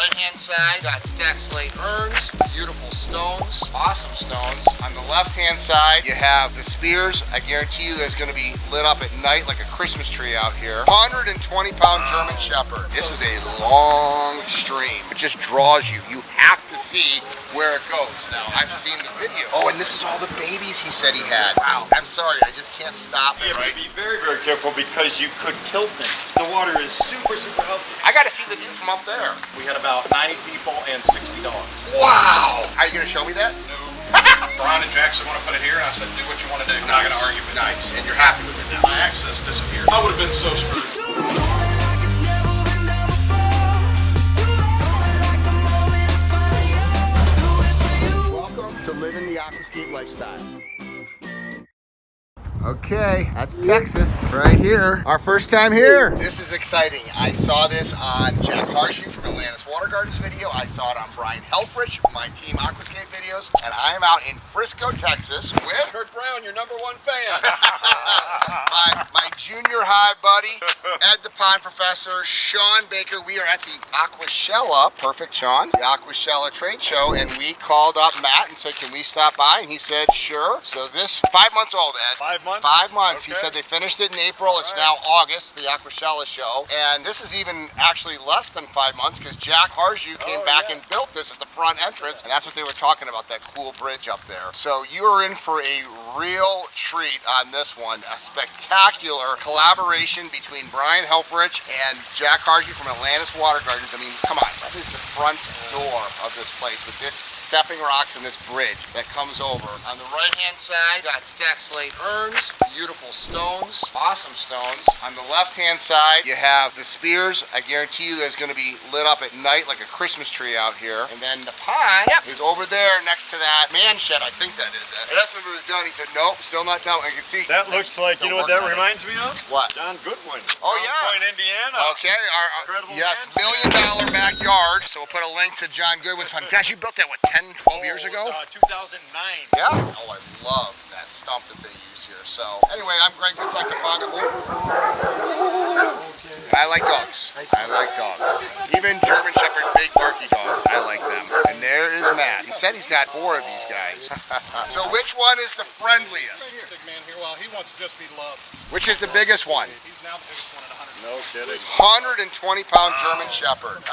right-hand side, got stacked slate urns, beautiful stones, awesome stones. On the left-hand side, you have the spears. I guarantee you there's going to be lit up at night like a Christmas tree out here. 120-pound German Shepherd. This is a long stream. It just draws you. You have to see where it goes. Now, I've seen the video. Oh, and this is all the babies he said he had. Wow. I'm sorry, I just can't stop. You have to be very, very careful because you could kill things. The water is super, super healthy. I got to see the view from up there. We had about 90 people and 60 dogs. Wow. Are you going to show me that? No. Brian and Jack said, want to put it here, and I said, do what you want to do. I'm not going to argue with you. Nice. And you're happy with it now? My access disappeared. I would have been so screwed. To living the Aquascape lifestyle. Okay, that's Texas right here. Our first time here. This is exciting. I saw this on Jaak Harju from Atlantis Water Gardens video. I saw it on Brian Helfrich from my team Aquascape videos. And I am out in Frisco, Texas with Kurt Brown, your #1 fan. my junior high buddy, Ed the Pond Professor, Sean Baker. We are at the Aquashella, perfect Sean, the Aquashella trade show, and we called up Matt and said, can we stop by? And he said, sure. So this, 5 months old, Ed. 5 months? 5 months. Okay. He said they finished it in April. It's now August, the Aquashella show. And this is even actually less than 5 months because Jaak Harju came back and built this at the front entrance. And that's what they were talking about, that cool bridge up there. So you are in for a real treat on this one. A spectacular collaboration between Brian Helfrich and Jaak Harju from Atlantis Water Gardens. I mean, come on. That is the front door of this place with this stepping rocks and this bridge that comes over. On the right-hand side, got stacked slate urns, beautiful stones, awesome stones. On the left-hand side, you have the spears. I guarantee you there's going to be lit up at night like a Christmas tree out here. And then the pond is over there next to that man shed. I think that is it. And that's when it was done. He said, nope, still not done. I can see. That looks like, you know what that reminds me of? What? John Goodwin. Oh, yeah. Point, Indiana. Okay, our yes, $1 million backyard. So we'll put a link to John Goodwin's fund. Gosh, you built that, what, 10, 12 years ago? 2009. Yeah? Oh, I love that stump that they use here. So, anyway, I'm Greg Wittstock the Pond. I like dogs. I like dogs. Even German Shepherd, big barky dogs. I like them. And there is Matt. He said he's got 4 of these guys. So which one is the friendliest? Big man here, well, he wants to just be loved. Which is the biggest one? He's now the biggest one at 100. No kidding. 120-pound German Shepherd.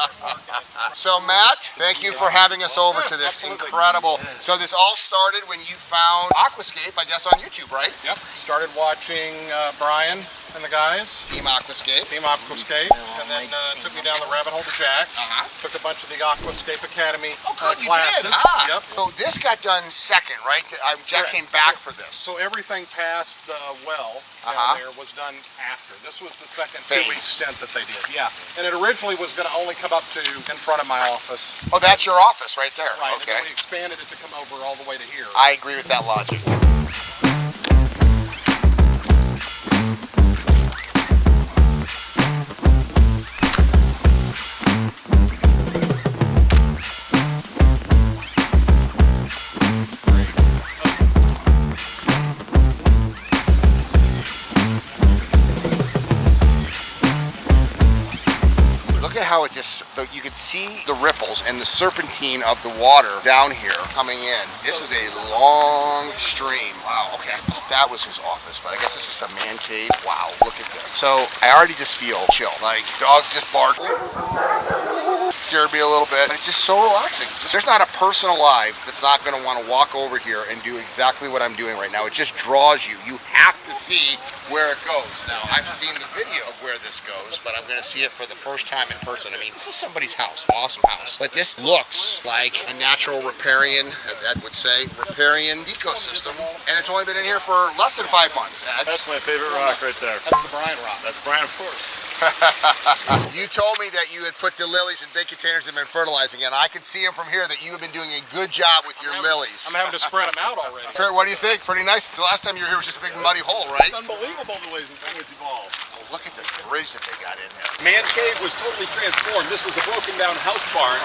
So Matt, thank you for having us over to this incredible. So this all started when you found Aquascape, I guess, on YouTube, right? Yep. Started watching Brian and the guys. Team Aquascape. Team Aquascape. And then took me down the rabbit hole to Jack. Took a bunch of the Aquascape Academy You classes. did, huh? Yep. So this got done second, right? Jack came back for this. So everything past the well down there was done after. This was the second two-week stint that they did. Yeah. And it originally was going to only come up to in front of my office. Oh, that's your office right there. Right. Okay. And then we expanded it to come over all the way to here. I agree with that logic. How it just, you could see the ripples and the serpentine of the water down here coming in. This is a long stream. Wow, okay, I thought that was his office, but I guess this is a man cave. Wow, look at this. So I already just feel chill, like dogs just bark. Scared me a little bit, but it's just so relaxing. There's not a person alive that's not gonna wanna walk over here and do exactly what I'm doing right now. It just draws you. You have to see where it goes. Now, I've seen the video of where this goes, but I'm gonna see it for the first time in person. I mean, this is somebody's house, awesome house. But this looks like a natural riparian, as Ed would say, riparian ecosystem. And it's only been in here for less than 5 months, Ed. That's my favorite rock right there. That's the Brian rock. That's Brian, of course. You told me that you had put the lilies in big containers and been fertilizing, and I can see them from here that you have been doing a good job with your lilies. I'm having to spread them out already. Kurt, what do you think? Pretty nice. The last time you were here was just a big mud muddy hole, right? It's unbelievable the way this thing has evolved. Oh, look at this bridge that they got in there. Man Cave was totally transformed. This was a broken down house barn.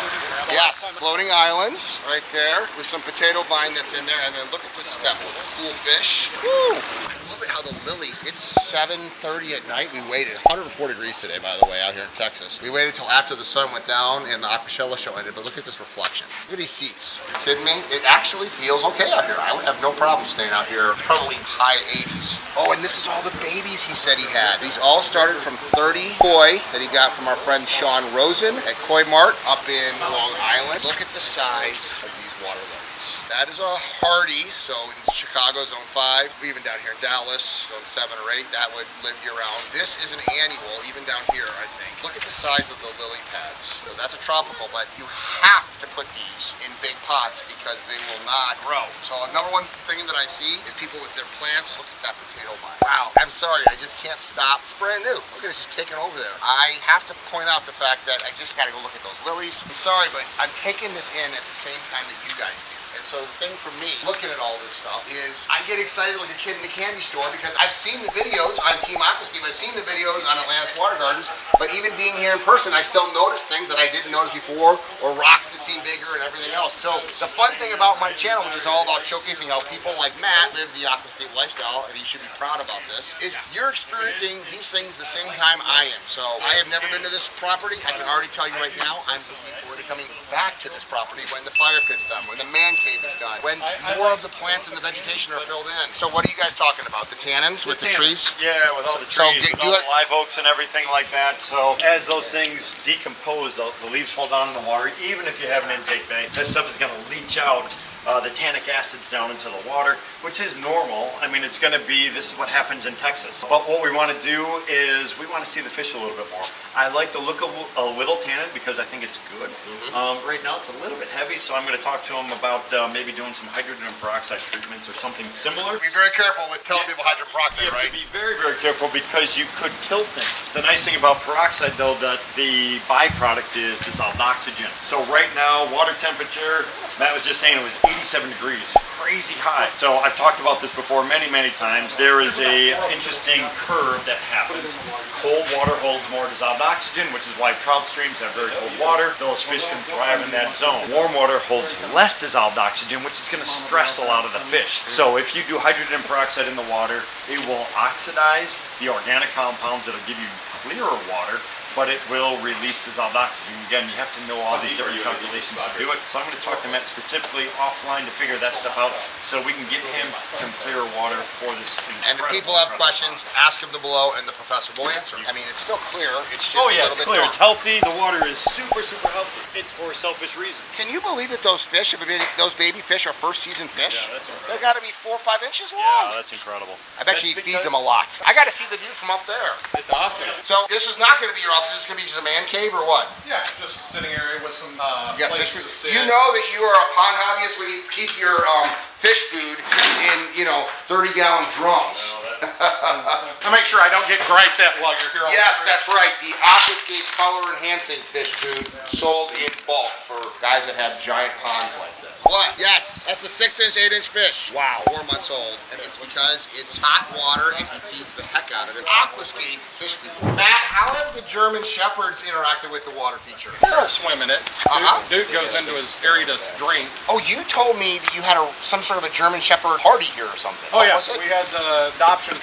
Yes, floating islands right there with some potato vine that's in there, and then look at this step with cool fish. Woo! I love it how the lilies, it's 7:30 at night. We waited, 104 degrees today, by the way, out here in Texas. We waited till after the sun went down and the Aquascape show ended, but look at this reflection. Look at these seats. Are you kidding me? It actually feels okay out here. I would have no problem staying out here. It's probably high 80s. Oh, and this is all the babies he said he had. These all started from 30 koi that he got from our friend Sean Rosen at Koi Mart up in Long Island. Look at the size of these water lilies. That is a hardy, so in Chicago, zone 5, even down here in Dallas, zone 7 or 8, that would live year round. This is an annual, even down here, I think. Look at the size of the lily pads. So that's a tropical, but you have to put these in big pots because they will not grow. So number one thing that I see is people with their plants. Look at that potato vine. Wow, I'm sorry, I just can't stop. It's brand new. Look at this, just taking over there. I have to point out the fact that I just gotta go look at those lilies. I'm sorry, but I'm taking this in at the same time that you guys do. And so the thing for me, looking at all this stuff, is I get excited like a kid in a candy store because I've seen the videos on Team Aquascape, I've seen the videos on Atlantis Water Gardens, but even being here in person, I still notice things that I didn't notice before, or rocks that seem bigger and everything else. So the fun thing about my channel, which is all about showcasing how people like Matt live the Aquascape lifestyle, and he should be proud about this, is you're experiencing these things the same time I am. So I have never been to this property. I can already tell you right now, I'm looking forward to coming back to this property when the fire pit's done, when the man cave is done, when more of the plants and the vegetation are filled in. So what are you guys talking about? The tannins with the trees? Yeah, with all the So trees, with all the live oaks and everything like that. So as those things decompose, the leaves fall down in the water. Even if you have an intake bay, that stuff is going to leach out the tannic acids down into the water, which is normal. I mean, it's going to be, this is what happens in Texas. But what we want to do is we want to see the fish a little bit more. I like the look of a little tannin because I think it's good. Right now it's a little bit heavy, so I'm going to talk to him about maybe doing some hydrogen peroxide treatments or something similar. Be very careful with telling people hydrogen peroxide, You right? have to be very, very careful because you could kill things. The nice thing about peroxide, though, that the byproduct is dissolved oxygen. So right now, water temperature, Matt was just saying it was 87 degrees. Crazy high. So I've talked about this before many, many times. There is a interesting curve that happens. Cold water holds more dissolved oxygen, which is why trout streams have very cold water. Those fish can thrive in that zone. Warm water holds less dissolved oxygen, which is going to stress a lot of the fish. So if you do hydrogen peroxide in the water, it will oxidize the organic compounds that'll give you clearer water, but it will release dissolved oxygen. Again, you have to know all these different calculations to do it. So I'm going to talk to Matt specifically offline to figure that stuff out so we can get him some clearer water for this. And if people have questions, ask them below and the professor will answer. I mean, it's still clear, it's just Oh a yeah, little it's bit clear. dark. It's healthy. The water is super, super healthy. It's for selfish reasons. Can you believe that those fish, those baby fish are first season fish? Yeah, that's incredible. They've got to be 4 or 5 inches long. Yeah, that's incredible. I bet you he feeds them a lot. I got to see the view from up there. It's awesome. So this is not going to be your office, this is going to be just a man cave or what? Yeah, just a sitting area with some Yeah, places to sit. you know that you are a pond hobbyist when you keep your fish food in, 30-gallon drums. To make sure I don't get griped at while you're here on Yes, the trip. that's right. The Aquascape color enhancing fish food sold in bulk for guys that have giant ponds like this. What? Yes, that's a 6-inch, 8-inch fish. Wow, 4 months old. And it's because it's hot water and he feeds the heck out of it. Aquascape fish food. Matt, how have the German Shepherds interacted with the water feature? They don't swim in it. Dude goes Okay. into his area to drink. Oh, you told me that you had some sort of a German Shepherd party here or something. Oh What yeah, was it? we had the adoption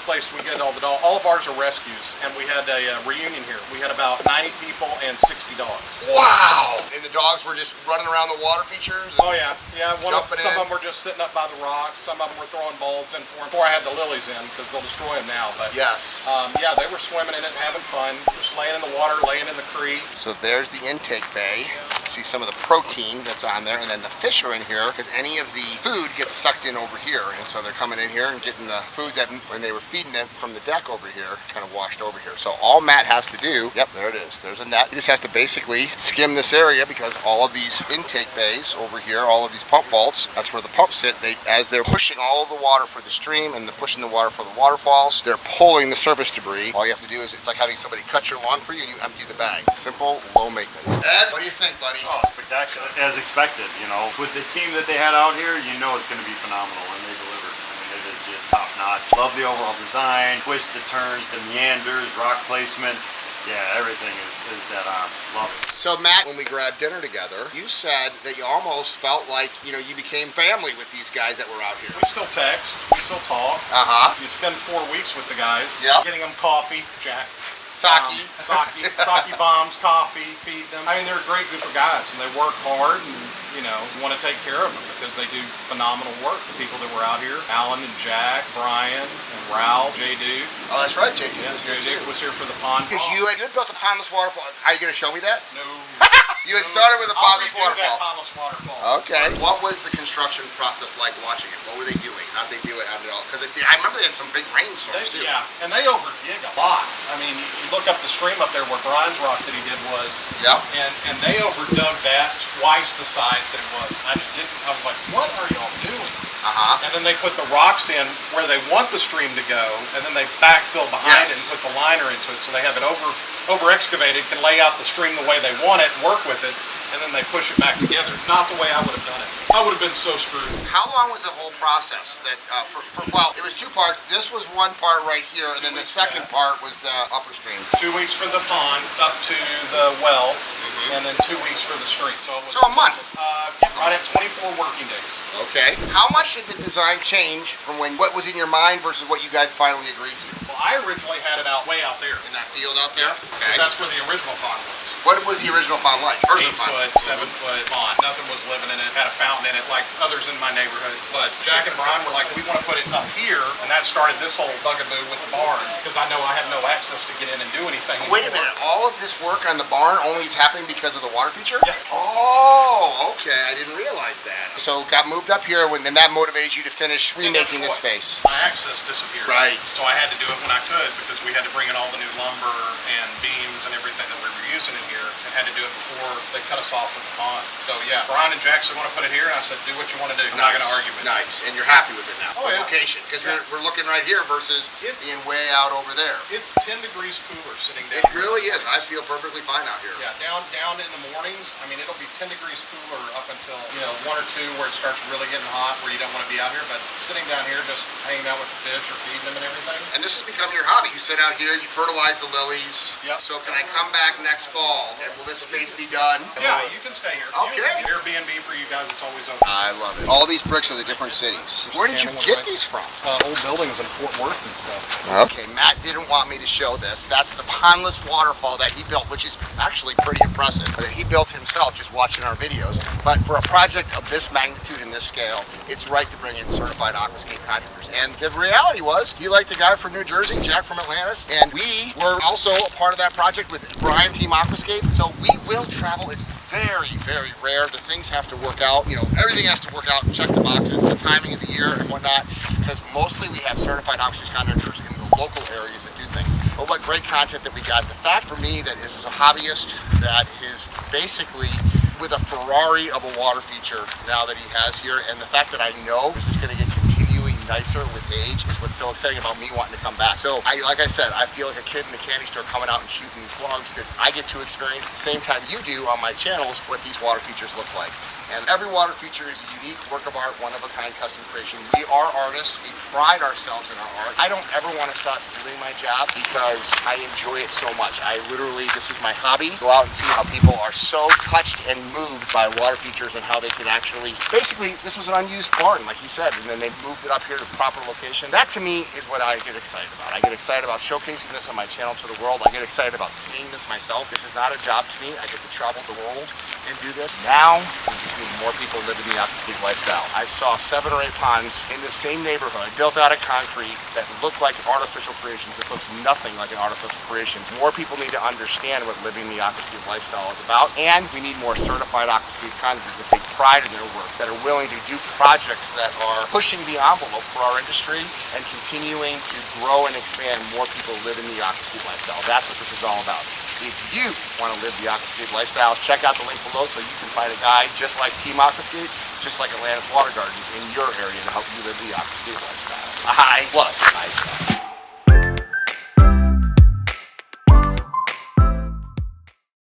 place. We get all the dogs. All of ours are rescues, and we had a reunion here. We had about 90 people and 60 dogs. Wow! And the dogs were just running around the water features? Oh yeah, yeah. Some Jumping of in. them were just sitting up by the rocks. Some of them were throwing balls in for them. Before I had the lilies in, because they'll destroy them now. But Yes. yeah, they were swimming in it, having fun, just laying in the water, laying in the creek. So there's the intake bay. See some of the protein that's on there, and then the fish are in here because any of the food gets sucked in over here, and so they're coming in here and getting the food that when they were feeding it from the deck over here, kind of washed over here. So all Matt has to do, yep, there it is. There's a net. He just has to basically skim this area because all of these intake bays over here, all of these pump vaults, that's where the pumps sit. As they're pushing all of the water for the stream and they're pushing the water for the waterfalls, they're pulling the surface debris. All you have to do is, it's like having somebody cut your lawn for you and you empty the bag. Simple, low maintenance. Ed, what do you think, buddy? Oh, spectacular. As expected, with the team that they had out here, it's going to be phenomenal, and they delivered. I mean, it is just top notch. Love the overall design, twists, the turns, the meanders, rock placement. Yeah, everything is dead on. Love it. So Matt, when we grabbed dinner together, you said that you almost felt like, you became family with these guys that were out here. We still text, we still talk. You spend 4 weeks with the guys, getting them coffee, Jack. Sake bombs, coffee, feed them. I mean, they're a great group of guys, and they work hard, and you want to take care of them because they do phenomenal work. The people that were out here, Alan and Jack, Brian and Ralph, J. Duke. Oh, that's right, J. Duke. Yeah, J. Duke was here for the pond. Because you had built a pondless waterfall. Are you going to show me that? No. You had started with a pondless I'll redo waterfall. that pondless waterfall. Okay. What was the construction process like watching it? What were they doing? How'd they do it? How did it all? Because I remember they had some big rainstorms too. Yeah, and they overdid a lot. I mean, you look up the stream up there where Brian's rock that he did was. Yep. And they overdug that twice the size that it was. And I was like, what are y'all doing? And then they put the rocks in where they want the stream to go, and then they backfill behind it and put the liner into it, so they have it over excavated, can lay out the stream the way they want it, work with it, and then they push it back together. Not the way I would have done it. I would have been so screwed. How long was the whole process? That well, it was 2 parts. This was one part right here, and then the second part was the upper stream. 2 weeks for the pond up to the well, and then 2 weeks for the stream. So a month. Right at 24 working days. Okay. How much did the design change from what was in your mind versus what you guys finally agreed to? Well, I originally had it way out there. In that field out there? Because that's where the original pond was. What was the original pond like? 8 foot, 7 foot pond. Nothing was living in it. Had a fountain in it like others in my neighborhood. But Jack and Brian were like, we want to put it up here. And that started this whole bugaboo with the barn. Because I know I have no access to get in and do anything. Wait a minute. All of this work on the barn only is happening because of the water feature? Yeah. Oh, okay. I didn't realize that. So got moved up here, and that motivated you to finish remaking this space. My access disappeared. Right. So I had to do it when I could because we had to bring in all the new lumber and beams and everything that we were using in here, and had to do it before they cut us off with the pond. So yeah, Brian and Jack said, want to put it here, and I said, do what you want to do. I'm not going to argue with you. Nice. And you're happy with it now? Oh, yeah. Location. Because we're looking right here versus being way out over there. It's 10 degrees cooler sitting down It here. really is. I feel perfectly fine out here. Yeah, down in the mornings, I mean, it'll be 10 degrees cooler up until, 1 or 2 where it starts really getting hot, where you don't want to be out here. But sitting down here, just hanging out with the fish or feeding them and everything. And this has become your hobby. You sit out here, you fertilize the lilies. Yep. So can I come back next fall, and will this space be done? Yeah, you can stay here. Okay. Airbnb for you guys, it's always open. I love it. All these bricks are the different cities. Where did you get these from? Old buildings in Fort Worth and stuff. Okay, Matt didn't want me to show this. That's the pondless waterfall that he built, which is actually pretty impressive. That he built himself just watching our videos. But for a project of this magnitude and this scale, it's right to bring in certified Aquascape contractors. And the reality was, he liked a guy from New Jersey, Jack from Atlantis, and we were also a part of that project with Brian Team Aquascape. So we will travel. It's very, very rare. The things have to work out. Everything has to work out and check the boxes and the timing of the year and whatnot, because mostly we have certified Aquascape contractors in the local areas that do things. But what great content that we got. The fact for me that this is a hobbyist that is basically with a Ferrari of a water feature now that he has here, and the fact that I know this is going to get continually nicer with age is what's so exciting about me wanting to come back. So like I said, I feel like a kid in a candy store coming out and shooting these vlogs because I get to experience the same time you do on my channels what these water features look like. And every water feature is a unique work of art, one-of-a-kind custom creation. We are artists. We pride ourselves in our art. I don't ever want to stop doing my job because I enjoy it so much. This is my hobby. Go out and see how people are so touched and moved by water features and how they can actually, basically, this was an unused barn, like he said, and then they moved it up here to the proper location. That to me is what I get excited about. I get excited about showcasing this on my channel to the world. I get excited about seeing this myself. This is not a job to me. I get to travel the world and do this. Now, we just need more people living the Aquascape lifestyle. I saw 7 or 8 ponds in the same neighborhood, built out of concrete, that look like artificial creations. This looks nothing like an artificial creation. More people need to understand what living the Aquascape lifestyle is about, and we need more certified Aquascape contractors that take pride in their work, that are willing to do projects that are pushing the envelope for our industry and continuing to grow and expand more people living the Aquascape lifestyle. That's what this is all about. If you want to live the Aquascape lifestyle, check out the link below so you can find a guy just like Team Aquascape, just like Atlantis Water Gardens in your area to help you live the Aquascape lifestyle. I love it.